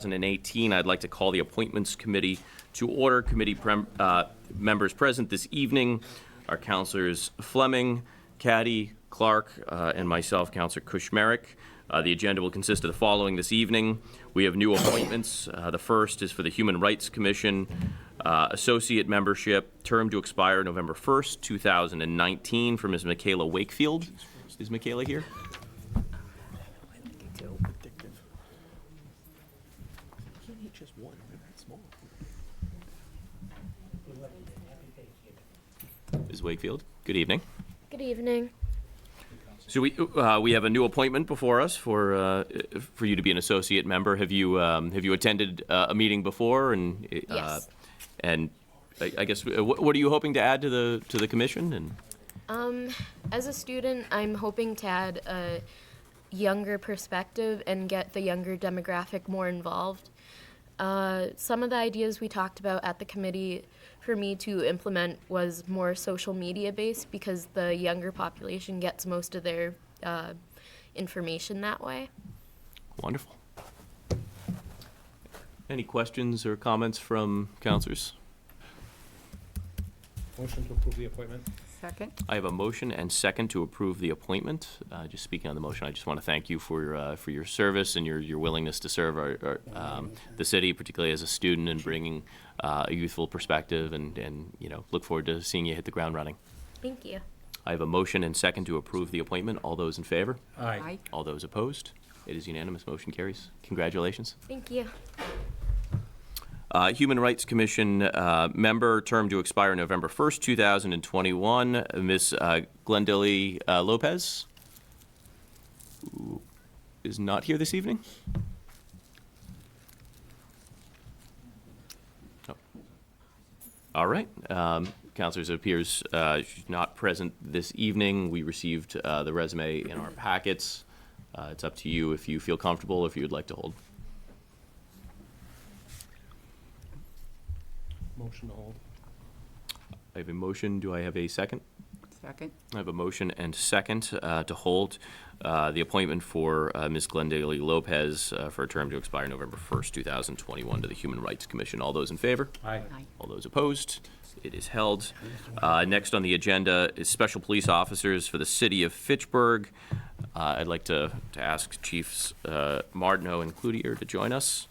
2018, I'd like to call the Appointments Committee to order. Committee members present this evening are Councilors Fleming, Caddy, Clark, and myself, Councilor Kushmerek. The agenda will consist of the following this evening. We have new appointments. The first is for the Human Rights Commission, associate membership, term to expire November 1st, 2019, for Ms. Michaela Wakefield. Is Michaela here? Ms. Wakefield, good evening. Good evening. So we have a new appointment before us for you to be an associate member. Have you attended a meeting before? And Yes. And I guess what are you hoping to add to the commission? And As a student, I'm hoping to add a younger perspective and get the younger demographic more involved. Some of the ideas we talked about at the committee for me to implement was more social media based because the younger population gets most of their information that way. Wonderful. Any questions or comments from councilors? Motion to approve the appointment. Second. I have a motion and second to approve the appointment. Just speaking on the motion, I just want to thank you for your service and your willingness to serve the city, particularly as a student, and bringing a youthful perspective. And look forward to seeing you hit the ground running. Thank you. I have a motion and second to approve the appointment. All those in favor? Aye. All those opposed? It is unanimous. Motion carries. Congratulations. Thank you. Human Rights Commission member, term to expire November 1st, 2021, Ms. Glendilly Lopez, who is not here this evening. Oh. All right. Councilors, it appears she's not present this evening. We received the resume in our packets. It's up to you if you feel comfortable, if you would like to hold. Motion to hold. I have a motion. Do I have a second? Second. I have a motion and second to hold the appointment for Ms. Glendilly Lopez for a term to expire November 1st, 2021 to the Human Rights Commission. All those in favor? Aye. Aye. All those opposed? It is held. Next on the agenda is special police officers for the city of Fitchburg. I'd like to ask Chiefs Martineau and Cloutier to join us.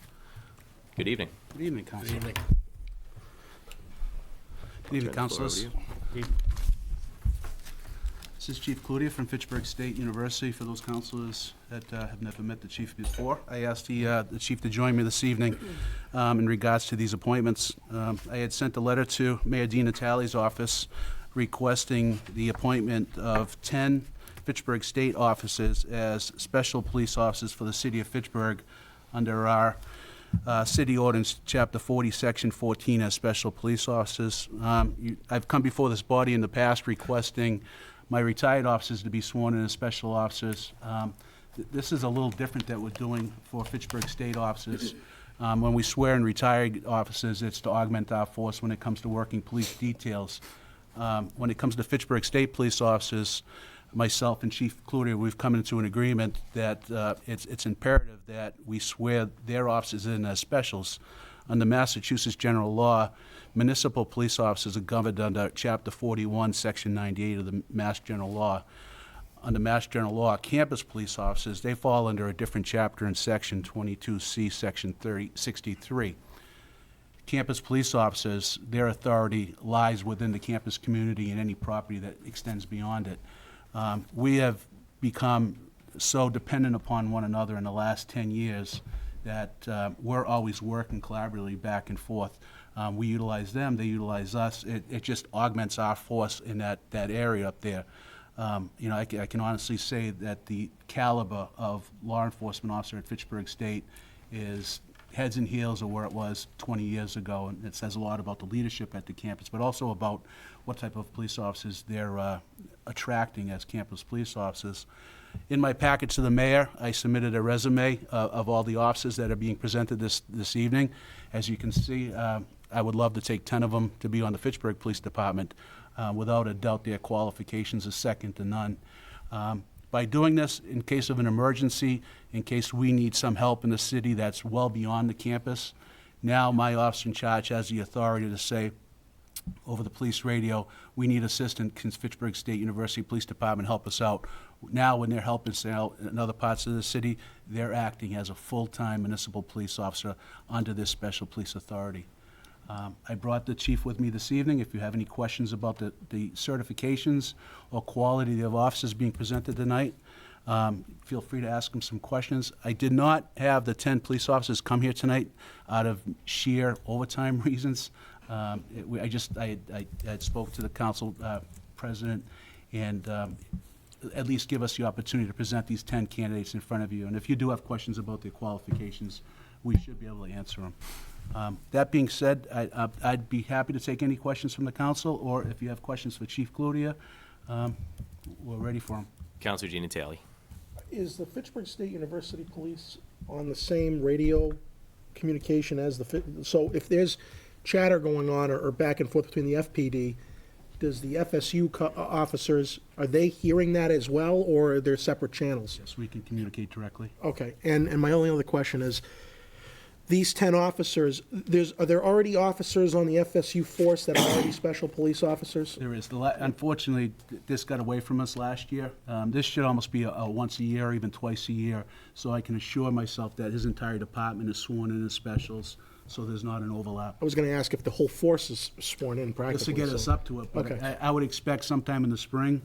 Good evening. Good evening, Council. Good evening. Good evening, Turn the floor over Councilors. to you. This is Chief Cloutier from Fitchburg State University. For those councilors that have never met the chief before, I asked the chief to join me this evening in regards to these appointments. I had sent a letter to Mayor Dean Natale's office requesting the appointment of 10 Fitchburg State officers as special police officers for the city of Fitchburg under our City Ordinance, Chapter 40, Section 14, as special police officers. I've come before this body in the past requesting my retired officers to be sworn in as special officers. This is a little different that we're doing for Fitchburg State officers. When we swear in retired officers, it's to augment our force when it comes to working police details. When it comes to Fitchburg State police officers, myself and Chief Cloutier, we've come into an agreement that it's imperative that we swear their officers in as specials. Under Massachusetts general law, municipal police officers are governed under Chapter 41, Section 98 of the Mass General Law. Under Mass General Law, campus police officers, they fall under a different chapter in Section 22C, Section 63. Campus police officers, their authority lies within the campus community and any property that extends beyond it. We have become so dependent upon one another in the last 10 years that we're always working collaboratively back and forth. We utilize them, they utilize us. It just augments our force in that area up there. I can honestly say that the caliber of law enforcement officer at Fitchburg State is heads and heels of where it was 20 years ago, and it says a lot about the leadership at the campus, but also about what type of police officers they're attracting as campus police officers. In my package to the mayor, I submitted a resume of all the officers that are being presented this evening. As you can see, I would love to take 10 of them to be on the Fitchburg Police Department. Without a doubt, their qualifications are second to none. By doing this, in case of an emergency, in case we need some help in the city that's well beyond the campus, now my officer in charge has the authority to say, over the police radio, we need assistance, can Fitchburg State University Police Department help us out? Now, when they're helping us out in other parts of the city, they're acting as a full-time municipal police officer under this special police authority. I brought the chief with me this evening. If you have any questions about the certifications or quality of officers being presented tonight, feel free to ask him some questions. I did not have the 10 police officers come here tonight out of sheer overtime reasons. I had spoke to the council president and at least give us the opportunity to present these 10 candidates in front of you. And if you do have questions about their qualifications, we should be able to answer them. That being said, I'd be happy to take any questions from the council, or if you have questions for Chief Cludier, we're ready for them. Counselor Gianatelli. Is the Fitchburg State University Police on the same radio communication as so if there's chatter going on or back and forth between the FPD, does the FSU officers, are they hearing that as well, or are there separate channels? Yes, we can communicate directly. Okay, and my only other question is, these 10 officers, are there already officers on the FSU force that are already special police officers? There is. Unfortunately, this got away from us last year. This should almost be a once a year, even twice a year, so I can assure myself that his entire department is sworn in as specials, so there's not an overlap. I was going to ask if the whole force is sworn in practically. This will get us so- up to it, but Okay. I would expect sometime in the spring,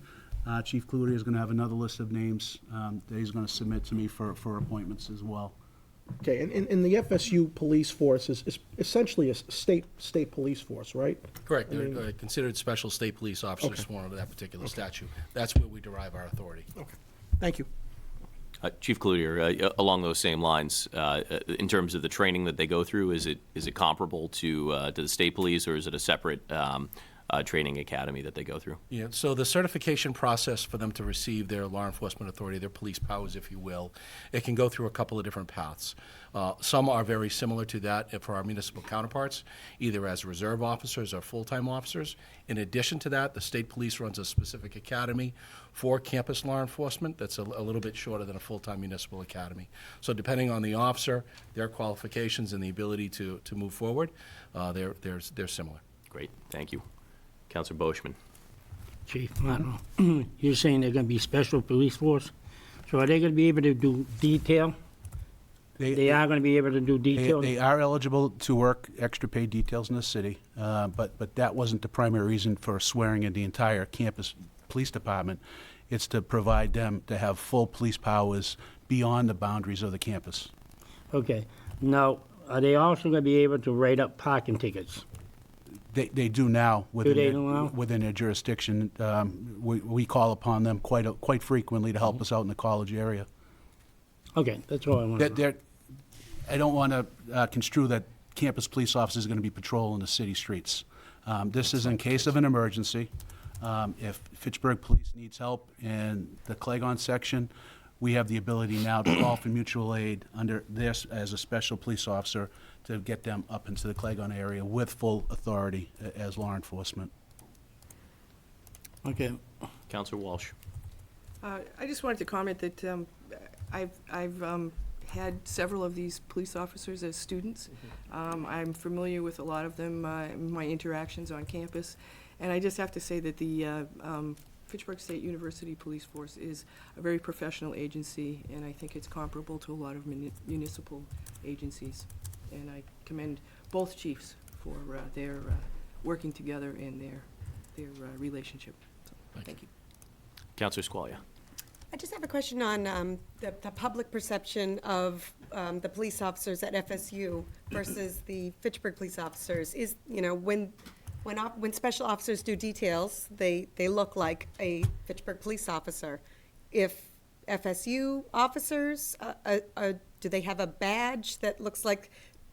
Chief Cludier is going to have another list of names that he's going to submit to me for appointments as well. Okay, and the FSU police force is essentially a state police force, right? Correct. I They're mean- considered special state police officers Okay. sworn under that particular statute. That's where we derive our authority. Okay, thank you. Chief Cludier, along those same lines, in terms of the training that they go through, is it comparable to the state police, or is it a separate training academy that they go through? Yeah, so the certification process for them to receive their law enforcement authority, their police powers, if you will, it can go through a couple of different paths. Some are very similar to that for our municipal counterparts, either as reserve officers or full-time officers. In addition to that, the state police runs a specific academy for campus law enforcement that's a little bit shorter than a full-time municipal academy. So depending on the officer, their qualifications and the ability to move forward, they're similar. Great, thank you. Counselor Boishman. Chief, I don't know. You're saying they're going to be special police force? So are they going to be able to do detail? They are going to be able to do detail? They are eligible to work extra paid details in the city, but that wasn't the primary reason for swearing in the entire campus police department. It's to provide them to have full police powers beyond the boundaries of the campus. Okay. Now, are they also going to be able to write up parking tickets? They do now within they their, now? within their jurisdiction. We call upon them quite frequently to help us out in the college area. Okay, that's all I want to know. I don't want to construe that campus police officers are going to be patrolling the city streets. This is in case of an emergency. If Fitchburg Police needs help in the Clegon section, we have the ability now to call for mutual aid under this as a special police officer to get them up into the Clegon area with full authority as law enforcement. Okay. Counselor Walsh. I just wanted to comment that I've had several of these police officers as students. I'm familiar with a lot of them in my interactions on campus, and I just have to say that the Fitchburg State University Police Force is a very professional agency, and I think it's comparable to a lot of municipal agencies. And I commend both chiefs for their working together and their relationship. So, thank you. Counselor Squalia. I just have a question on the public perception of the police officers at FSU versus the Fitchburg police officers. Is, you know, when special officers do details, they look like a Fitchburg police officer. If FSU officers, do they have a badge that looks like,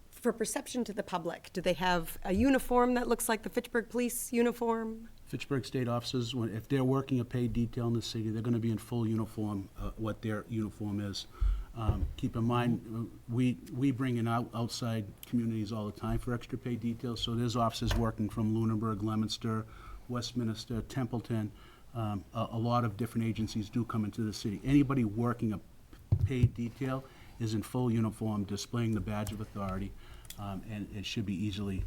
for perception to the public, do they have a uniform that looks like the Fitchburg police uniform? Fitchburg State officers, if they're working a paid detail in the city, they're going to be in full uniform, what their uniform is. Keep in mind, we bring in outside communities all the time for extra paid details, so there's officers working from Lunenburg, Leominster, Westminster, Templeton, A lot of different agencies do come into the city. Anybody working a paid detail is in full uniform, displaying the badge of authority, and it should be easily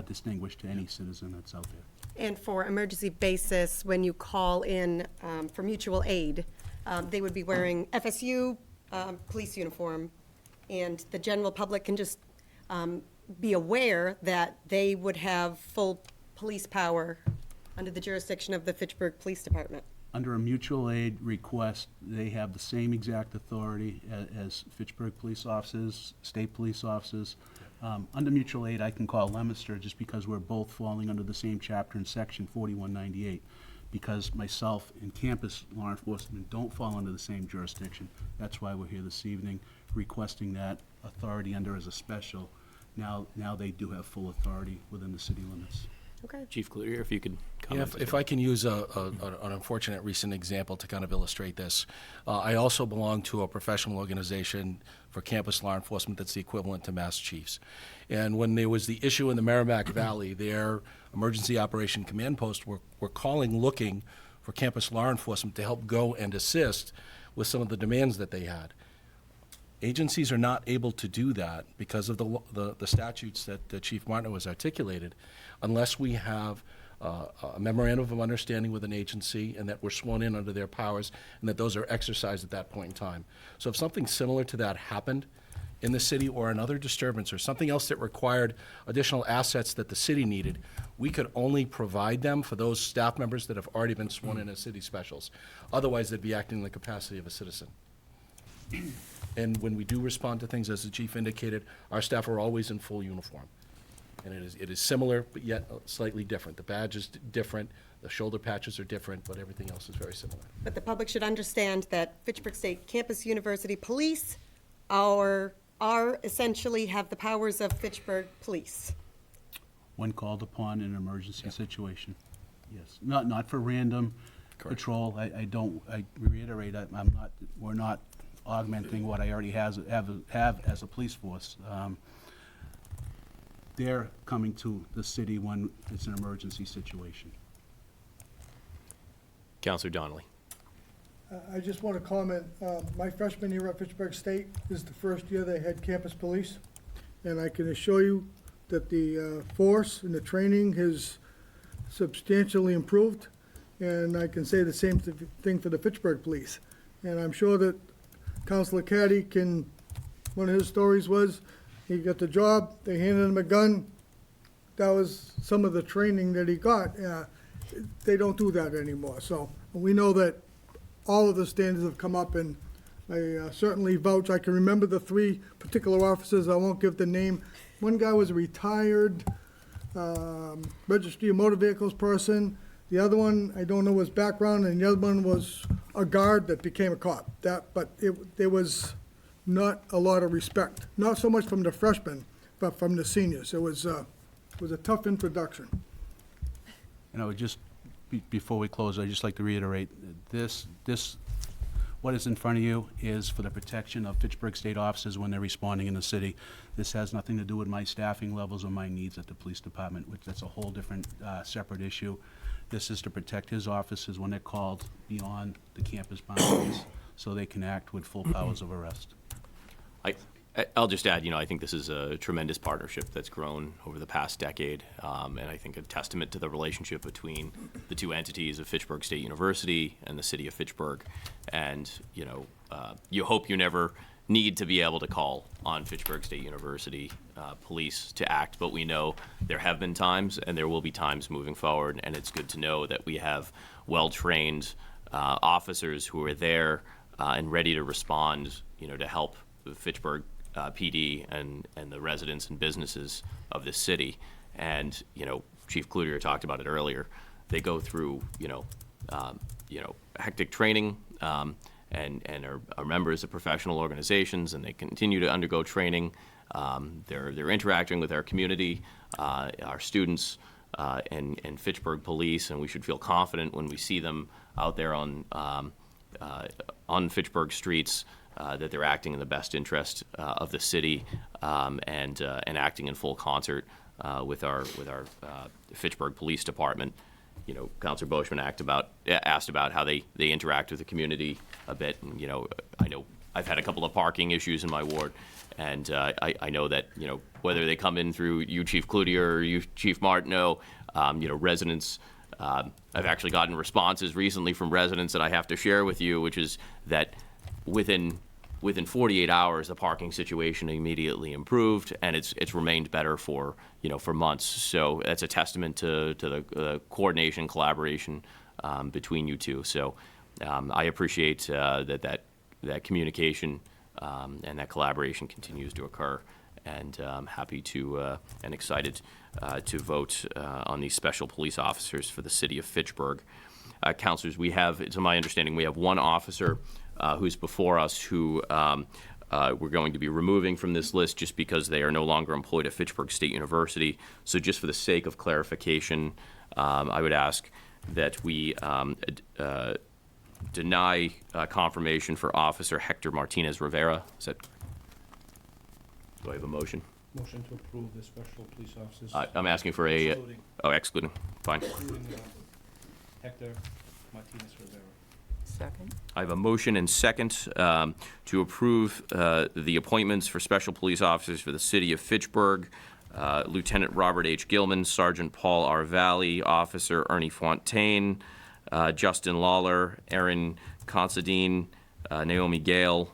distinguished to any citizen that's out there. And for emergency basis, when you call in for mutual aid, they would be wearing FSU police uniform, and the general public can just be aware that they would have full police power under the jurisdiction of the Fitchburg Police Department. Under a mutual aid request, they have the same exact authority as Fitchburg police officers, state police officers. Under mutual aid, I can call Leominster just because we're both falling under the same chapter in section 4198. Because myself and campus law enforcement don't fall under the same jurisdiction. That's why we're here this evening requesting that authority under as a special. Now they do have full authority within the city limits. Okay. Chief Cloutier, if you could Yeah, comment. if I can use an unfortunate recent example to kind of illustrate this. I also belong to a professional organization for campus law enforcement that's the equivalent to Mass Chiefs. And when there was the issue in the Merrimack Valley, their emergency operation command post were calling, looking for campus law enforcement to help go and assist with some of the demands that they had. Agencies are not able to do that because of the statutes that Chief Martineau has articulated, unless we have a memorandum of understanding with an agency and that we're sworn in under their powers and that those are exercised at that point in time. So if something similar to that happened in the city or another disturbance or something else that required additional assets that the city needed, we could only provide them for those staff members that have already been sworn in as city specials. Otherwise, they'd be acting in the capacity of a citizen. And when we do respond to things, as the chief indicated, our staff are always in full uniform. And it is similar, but yet slightly different. The badge is different, the shoulder patches are different, but everything else is very similar. But the public should understand that Fitchburg State Campus University Police are essentially have the powers of Fitchburg Police. When called upon in an emergency situation, yes. Not for random patrol. I reiterate, we're not augmenting what I already have as a police force. They're coming to the city when it's an emergency situation. Counselor Donnelly. I just want to comment, my freshman year at Fitchburg State is the first year they had campus police, and I can assure you that the force and the training has substantially improved, and I can say the same thing for the Fitchburg Police. And I'm sure that Councilor Caddy can, one of his stories was, he got the job, they handed him a gun, that was some of the training that he got. They don't do that anymore, so we know that all of the standards have come up, and I certainly vouch. I can remember the three particular officers, I won't give the name. One guy was a retired registry of motor vehicles person. The other one, I don't know his background, and the other one was a guard that became a cop. But there was not a lot of respect, not so much from the freshmen, but from the seniors. It was a tough introduction. And I would just, before we close, I'd just like to reiterate, what is in front of you is for the protection of Fitchburg State officers when they're responding in the city. This has nothing to do with my staffing levels or my needs at the police department, which that's a whole different, separate issue. This is to protect his officers when they're called beyond the campus boundaries, so they can act with full powers of arrest. I'll just add, I think this is a tremendous partnership that's grown over the past decade, and I think a testament to the relationship between the two entities of Fitchburg State University and the city of Fitchburg. And, you hope you never need to be able to call on Fitchburg State University police to act, but we know there have been times and there will be times moving forward, and it's good to know that we have well-trained officers who are there and ready to respond, to help the Fitchburg PD and the residents and businesses of this city. And, Chief Cloutier talked about it earlier. They go through, hectic training and are members of professional organizations, and they continue to undergo training. They're interacting with our community, our students, and Fitchburg Police, and we should feel confident when we see them out there on Fitchburg streets that they're acting in the best interest of the city and acting in full concert with our Fitchburg Police Department. Counselor Boishman asked about how they interact with the community a bit. And, I know I've had a couple of parking issues in my ward, and I know that, whether they come in through you, Chief Cloutier, or you, Chief Martineau, residents, I've actually gotten responses recently from residents that I have to share with you, which is that within 48 hours, the parking situation immediately improved, and it's remained better for months. So that's a testament to the coordination, collaboration between you two. So I appreciate that communication and that collaboration continues to occur, and I'm happy to and excited to vote on these special police officers for the city of Fitchburg. Councilors, to my understanding, we have one officer who's before us who we're going to be removing from this list just because they are no longer employed at Fitchburg State University. So just for the sake of clarification, I would ask that we deny confirmation for Officer Hector Martinez Rivera. Do I have a motion? Motion to approve the special police officers. I'm asking for Excluding. excluding, fine. Including Hector Martinez Rivera. Second. I have a motion and second to approve the appointments for special police officers for the city of Fitchburg. Lieutenant Robert H. Gilman, Sergeant Paul R. Valley, Officer Ernie Fontaine, Justin Lawler, Aaron Considine, Naomi Gale,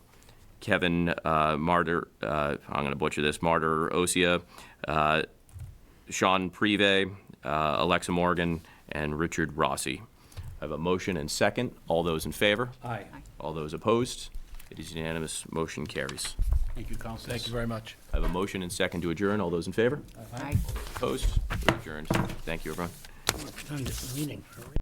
Kevin Martyr, I'm going to butcher this, Martyr Osia, Sean Prive, Alexa Morgan, and Richard Rossi. I have a motion and second. All those in favor? Aye. All those opposed? It is unanimous. Motion carries. Thank you, councilors. Thank you very much. I have a motion and second to adjourn. All those in favor? Aye. Opposed? We're adjourned. Thank you, everyone. Extend this meeting for a reason.